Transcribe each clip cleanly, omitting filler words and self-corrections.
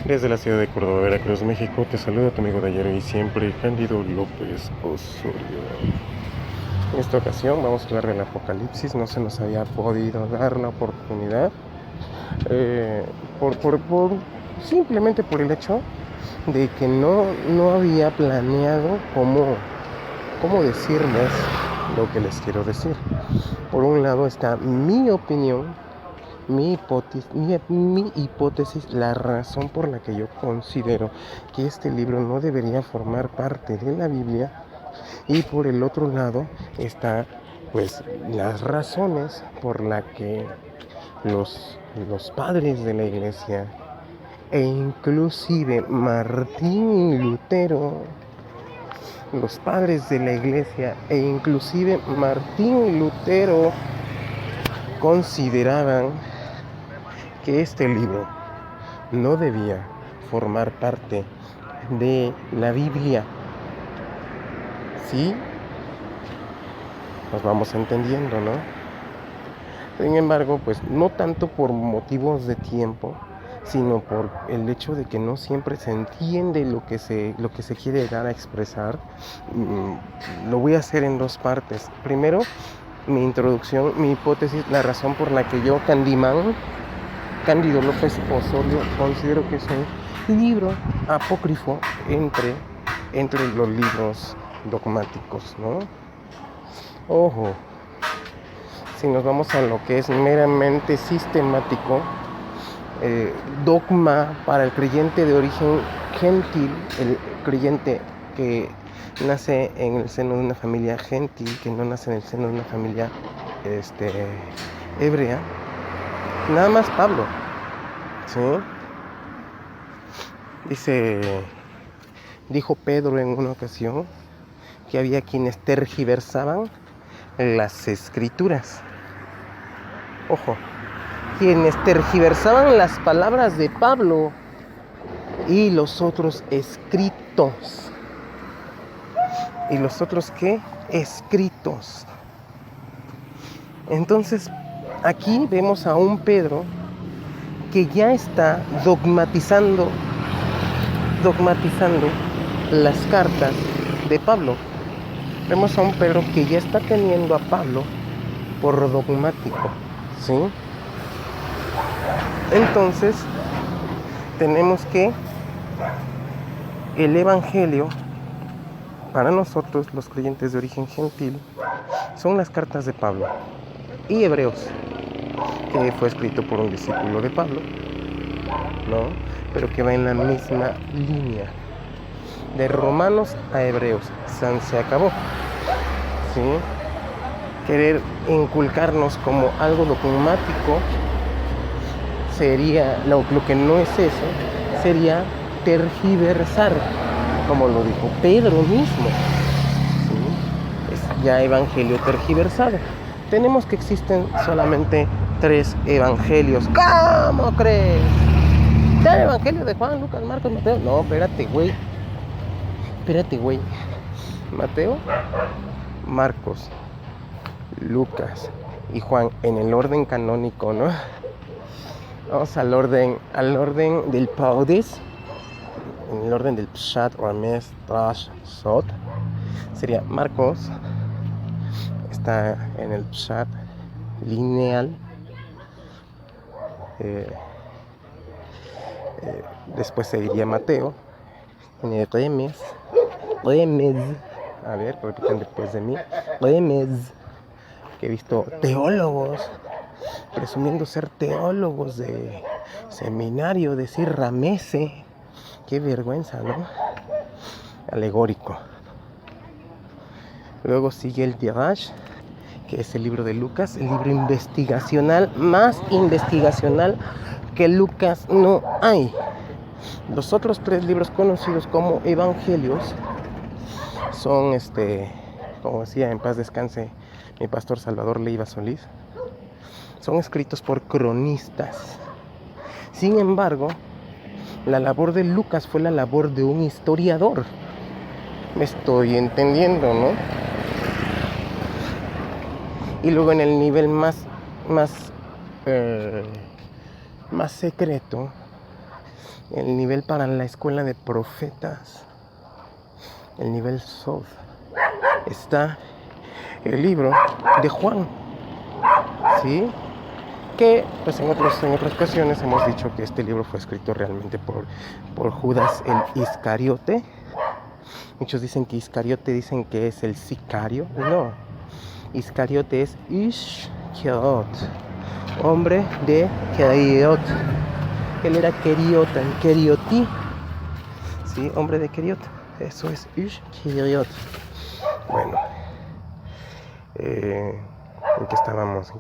Desde la ciudad de Córdoba, Veracruz, México, te saluda tu amigo de ayer y siempre, Cándido López Osorio. En esta ocasión vamos a hablar del Apocalipsis. No se nos había podido dar la oportunidad, eh, simplemente por el hecho de que no había planeado cómo decirles lo que les quiero decir. Por un lado está mi opinión, mi hipótesis, la razón por la que yo considero que este libro no debería formar parte de la Biblia, y por el otro lado está pues las razones por las que los padres de la iglesia e inclusive Martín Lutero, los padres de la iglesia e inclusive Martín Lutero consideraban que este libro no debía formar parte de la Biblia. ¿Sí? Nos vamos entendiendo, ¿no? Sin embargo, pues no tanto por motivos de tiempo, sino por el hecho de que no siempre se entiende lo que se quiere dar a expresar. Lo voy a hacer en dos partes. Primero, mi introducción, mi hipótesis, la razón por la que yo, Cándido López Osorio, considero que es un libro apócrifo entre los libros dogmáticos, ¿no? Ojo, si nos vamos a lo que es meramente sistemático, dogma para el creyente de origen gentil, el creyente que nace en el seno de una familia gentil, que no nace en el seno de una familia hebrea, nada más Pablo, ¿sí? Dijo Pedro en una ocasión que había quienes tergiversaban las escrituras. Ojo, quienes tergiversaban las palabras de Pablo y los otros escritos. ¿Y los otros qué? Escritos. Entonces, aquí vemos a un Pedro que ya está dogmatizando las cartas de Pablo. Vemos a un Pedro que ya está teniendo a Pablo por dogmático, ¿sí? Entonces, tenemos que el Evangelio, para nosotros, los creyentes de origen gentil, son las cartas de Pablo y Hebreos, que fue escrito por un discípulo de Pablo, ¿no? Pero que va en la misma línea. De Romanos a Hebreos, se acabó, ¿sí? Querer inculcarnos como algo dogmático sería, lo que no es eso, sería tergiversar, como lo dijo Pedro mismo, ¿sí? Es ya evangelio tergiversado. Tenemos que existen solamente 3 evangelios. ¿Cómo crees? ¿El evangelio de Juan, Lucas, Marcos, Mateo? No, espérate, güey. Mateo, Marcos, Lucas y Juan en el orden canónico, ¿no? Vamos al orden del Paudis, en el orden del Pshat, Rames, Trash, Sot. Sería Marcos, está en el Pshat lineal. Después seguiría Mateo, en el Remes. A ver, repiten después de mí. Remes. Que he visto teólogos presumiendo ser teólogos de seminario, decir Ramese. Qué vergüenza, ¿no? Alegórico. Luego sigue el Dirash, que es el libro de Lucas, el libro investigacional, más investigacional que Lucas no hay. Los otros 3 libros conocidos como evangelios son, como decía, en paz descanse mi pastor Salvador Leiva Solís, son escritos por cronistas. Sin embargo, la labor de Lucas fue la labor de un historiador. Me estoy entendiendo, ¿no? Y luego en el nivel más secreto el nivel para la escuela de profetas, el nivel Sod, está el libro de Juan, ¿sí? Que pues en otras ocasiones hemos dicho que este libro fue escrito realmente por Judas el Iscariote. Muchos dicen que Iscariote dicen que es el sicario. No, Iscariote es Ishkariot, hombre de Keriot. Él era Keriota, el Keriotí, ¿sí? Hombre de Keriot. Eso es Ishkariot. Bueno, ¿en qué estábamos?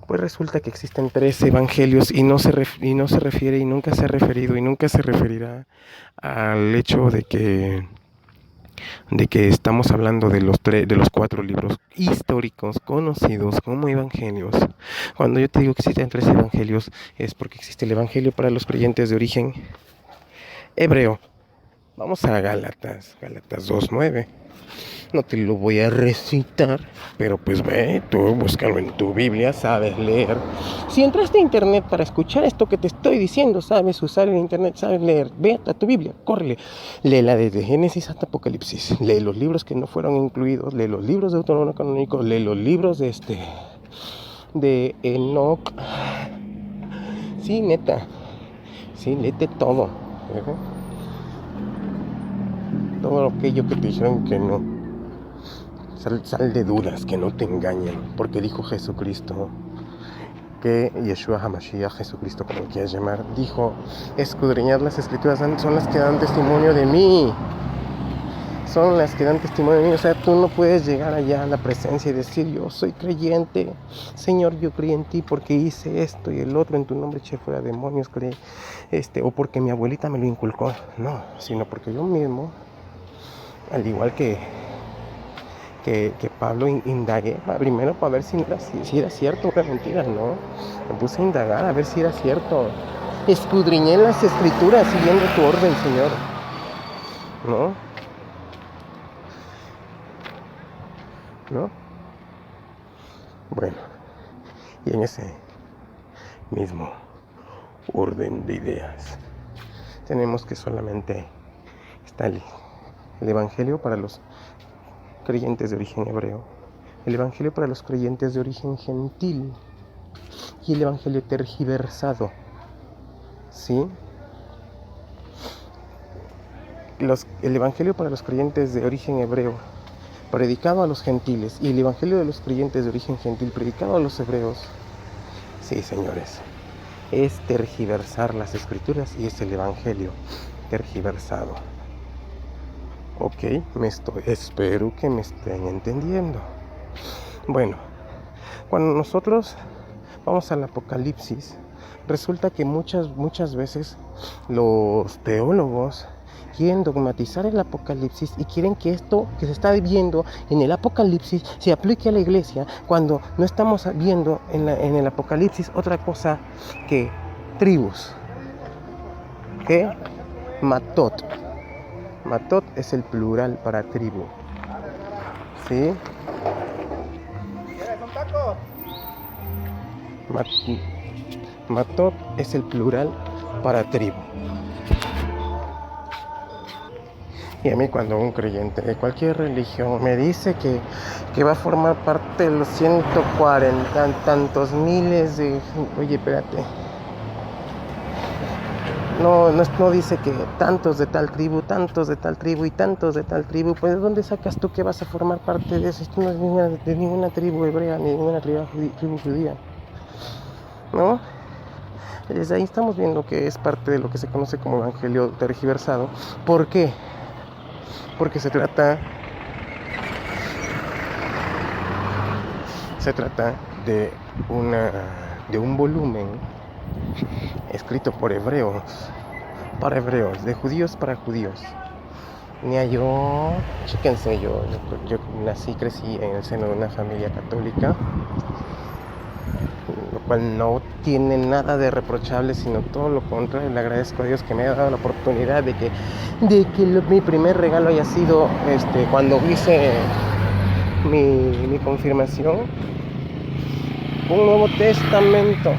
Pues resulta que existen 3 evangelios y no se refiere y nunca se ha referido y nunca se referirá al hecho de que estamos hablando de los 4 libros históricos conocidos como evangelios. Cuando yo te digo que existen 3 evangelios es porque existe el evangelio para los creyentes de origen hebreo. Vamos a Gálatas 2:9. No te lo voy a recitar, pero pues ve, tú búscalo en tu Biblia, sabes leer. Si entraste a internet para escuchar esto que te estoy diciendo, sabes usar el internet, sabes leer, ve a tu Biblia, córrele. Léela desde Génesis hasta Apocalipsis. Lee los libros que no fueron incluidos, lee los libros de Deuteronomio canónico, lee los libros de Enoch. Sí, neta. Sí, léete todo. Todo aquello que te dijeron que no. Sal de dudas, que no te engañen, porque dijo Jesucristo, que Yeshua HaMashiach, Jesucristo como quieras llamar, dijo, escudriñad las escrituras, son las que dan testimonio de mí, son las que dan testimonio de mí. O sea, tú no puedes llegar allá a la presencia y decir, yo soy creyente, Señor, yo creí en ti porque hice esto y el otro, en tu nombre eché fuera demonios, o porque mi abuelita me lo inculcó. No, sino porque yo mismo, al igual que Pablo, indagué primero para ver si era cierto o era mentira, ¿no? Me puse a indagar a ver si era cierto. Escudriñé las escrituras siguiendo tu orden, Señor, ¿no? Bueno, y en ese mismo orden de ideas tenemos que solamente está el evangelio para los creyentes de origen hebreo, el evangelio para los creyentes de origen gentil y el evangelio tergiversado, ¿sí? El evangelio para los creyentes de origen hebreo predicado a los gentiles y el evangelio de los creyentes de origen gentil predicado a los hebreos, sí, señores, es tergiversar las escrituras y es el evangelio tergiversado. Ok, espero que me estén entendiendo. Bueno, cuando nosotros vamos al Apocalipsis, resulta que muchas veces los teólogos quieren dogmatizar el Apocalipsis y quieren que esto que se está viendo en el Apocalipsis se aplique a la iglesia, cuando no estamos viendo en el Apocalipsis otra cosa que tribus, que matot. Matot es el plural para tribu, ¿sí? Matot es el plural para tribu. Y a mí cuando un creyente de cualquier religión me dice que va a formar parte de los 140 tantos miles de... Oye, espérate. No dice que tantos de tal tribu y tantos de tal tribu. Pues ¿de dónde sacas tú que vas a formar parte de eso? Esto no es de ninguna tribu hebrea, ni ninguna tribu judía, ¿no? Desde ahí estamos viendo que es parte de lo que se conoce como evangelio tergiversado. ¿Por qué? Porque se trata de un volumen escrito por hebreos, para hebreos, de judíos para judíos. Mira, chéquense, yo crecí en el seno de una familia católica, lo cual no tiene nada de reprochable, sino todo lo contrario. Le agradezco a Dios que me haya dado la oportunidad de que mi primer regalo haya sido cuando hice mi confirmación, un Nuevo Testamento.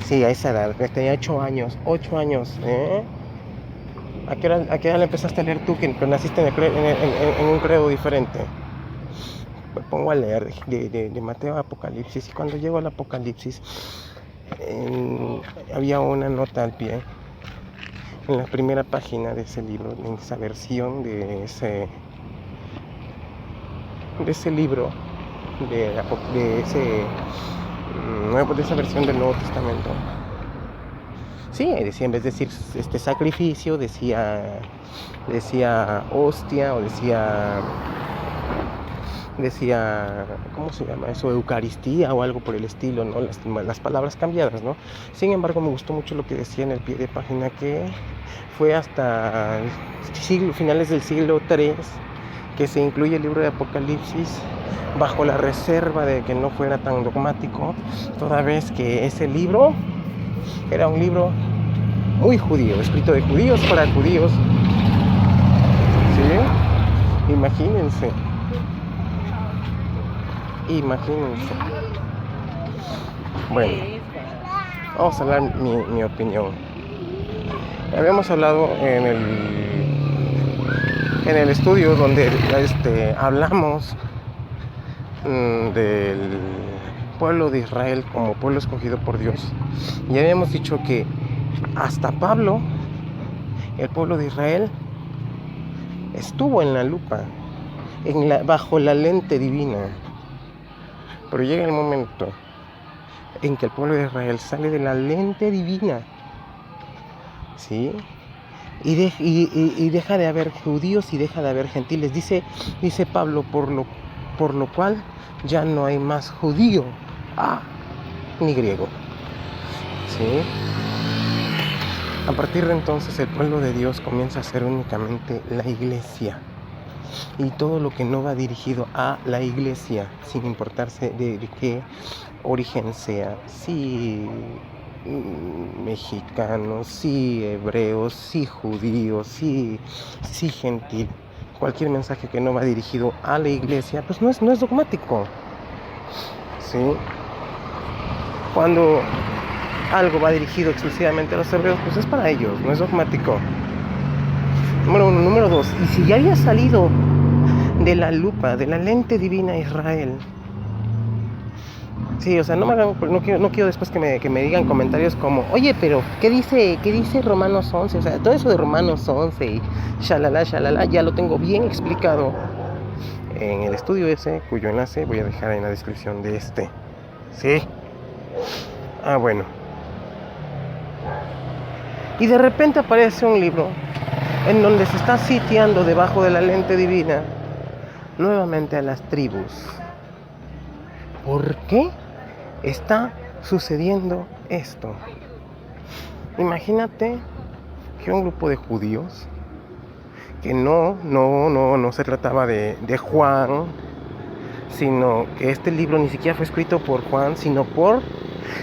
Sí, a esa edad, tenía 8 años, 8 años, ¿eh? ¿A qué edad le empezaste a leer tú que naciste en un credo diferente? Me pongo a leer de Mateo a Apocalipsis y cuando llego al Apocalipsis había una nota al pie en la primera página de ese libro, en esa versión de ese libro, de esa versión del Nuevo Testamento. Sí, decía, en vez de decir sacrificio, decía hostia, o decía, ¿cómo se llama eso? Eucaristía o algo por el estilo, ¿no? Las palabras cambiadas, ¿no? Sin embargo, me gustó mucho lo que decía en el pie de página, que fue hasta finales del siglo III que se incluye el libro de Apocalipsis bajo la reserva de que no fuera tan dogmático, toda vez que ese libro era un libro muy judío, escrito de judíos para judíos. ¿Sí? Imagínense. Bueno, vamos a hablar mi opinión. Habíamos hablado en el estudio donde hablamos del pueblo de Israel como pueblo escogido por Dios. Y habíamos dicho que hasta Pablo, el pueblo de Israel, estuvo en la lupa, bajo la lente divina. Pero llega el momento en que el pueblo de Israel sale de la lente divina, ¿sí? Y deja de haber judíos y deja de haber gentiles. Dice Pablo, por lo cual ya no hay más judío ni griego, ¿sí? A partir de entonces el pueblo de Dios comienza a ser únicamente la iglesia. Y todo lo que no va dirigido a la iglesia, sin importarse de qué origen sea, si mexicanos, si hebreos, si judíos, si gentil, cualquier mensaje que no va dirigido a la iglesia, pues no es dogmático, ¿sí? Cuando algo va dirigido exclusivamente a los hebreos, pues es para ellos, no es dogmático. Número 1. Número 2. Y si ya había salido de la lupa, de la lente divina Israel. Sí, o sea, no quiero después que me digan comentarios como, oye, pero ¿qué dice Romanos 11? O sea, todo eso de Romanos 11 y shalala, ya lo tengo bien explicado en el estudio ese, cuyo enlace voy a dejar en la descripción de este. ¿Sí? Bueno. Y de repente aparece un libro en donde se está sitiando debajo de la lente divina nuevamente a las tribus. ¿Por qué está sucediendo esto? Imagínate que un grupo de judíos, que no se trataba de Juan, sino que este libro ni siquiera fue escrito por Juan, sino por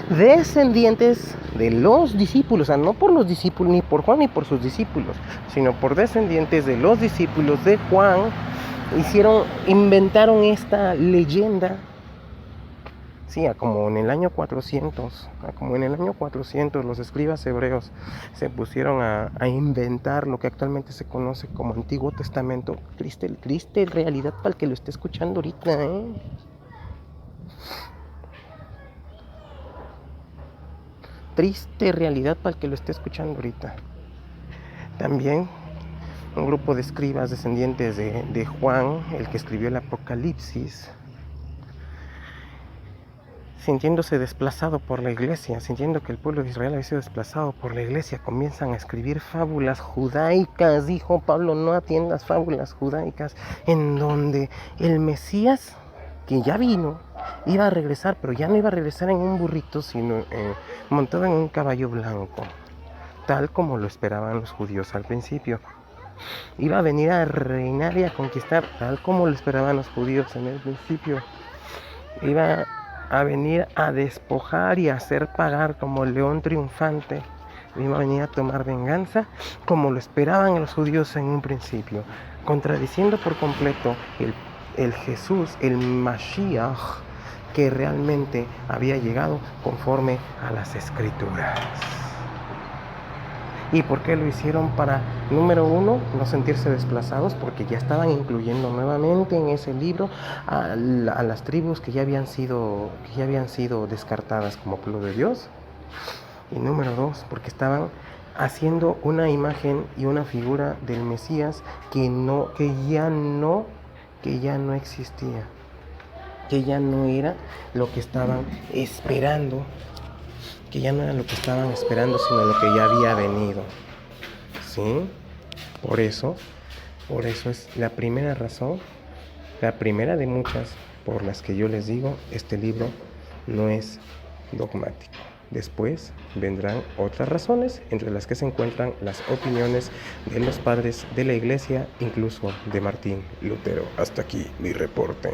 descendientes de los discípulos, o sea, no por los discípulos, ni por Juan ni por sus discípulos, sino por descendientes de los discípulos de Juan, inventaron esta leyenda, sí, como en el año 400, los escribas hebreos se pusieron a inventar lo que actualmente se conoce como Antiguo Testamento. Triste realidad para el que lo esté escuchando ahorita, Triste realidad para el que lo esté escuchando ahorita. También un grupo de escribas descendientes de Juan, el que escribió el Apocalipsis, sintiéndose desplazado por la iglesia, sintiendo que el pueblo de Israel había sido desplazado por la iglesia, comienzan a escribir fábulas judaicas. Dijo Pablo, no atiendas fábulas judaicas, en donde el Mesías, que ya vino, iba a regresar, pero ya no iba a regresar en un burrito, sino montado en un caballo blanco, tal como lo esperaban los judíos al principio. Iba a venir a reinar y a conquistar, tal como lo esperaban los judíos en el principio. Iba a venir a despojar y a hacer pagar como león triunfante. Iba a venir a tomar venganza como lo esperaban los judíos en un principio, contradiciendo por completo el Jesús, el Mashiach, que realmente había llegado conforme a las Escrituras. ¿Y por qué lo hicieron? Para, número uno, no sentirse desplazados, porque ya estaban incluyendo nuevamente en ese libro a las tribus que ya habían sido descartadas como pueblo de Dios. Y número dos, porque estaban haciendo una imagen y una figura del Mesías que ya no existía, que ya no era lo que estaban esperando, sino lo que ya había venido. ¿Sí? Por eso es la primera razón, la primera de muchas por las que yo les digo, este libro no es dogmático. Después vendrán otras razones, entre las que se encuentran las opiniones de los padres de la Iglesia, incluso de Martín Lutero. Hasta aquí mi reporte.